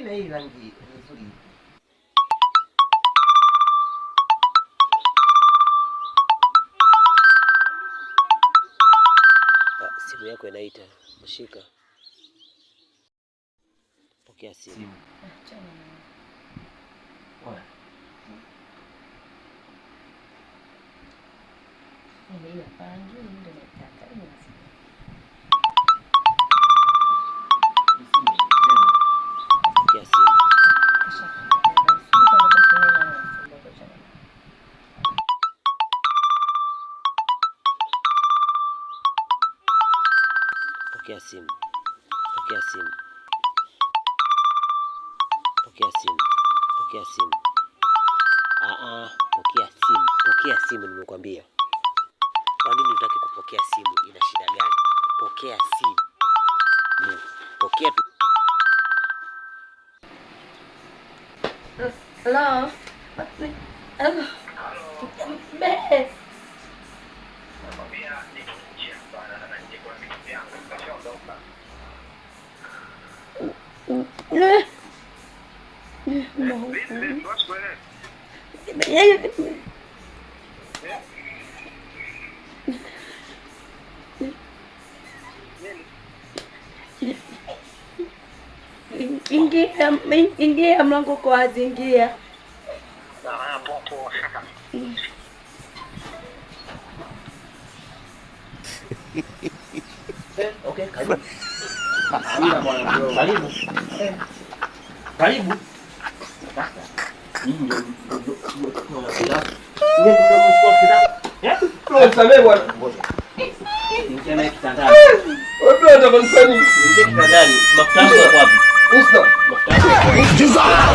Tena hii rangi nzuri. Simu yako inaita. Shika. Pokea simu. Bwana. Ile pangi ndio nataka ni. Pokea simu. Pokea simu. Pokea simu. Pokea simu. Pokea simu. Pokea simu. Pokea simu nimekwambia. Kwa nini unataka kupokea simu? Ina shida gani? Pokea simu. Pokea tu. Hello. Hello. Beth. Ingia mlango kwa wazi, ingia. Okay, karibu. Karibu. Karibu. Kitandani. Maktaba wapi? Usta. Maktaba.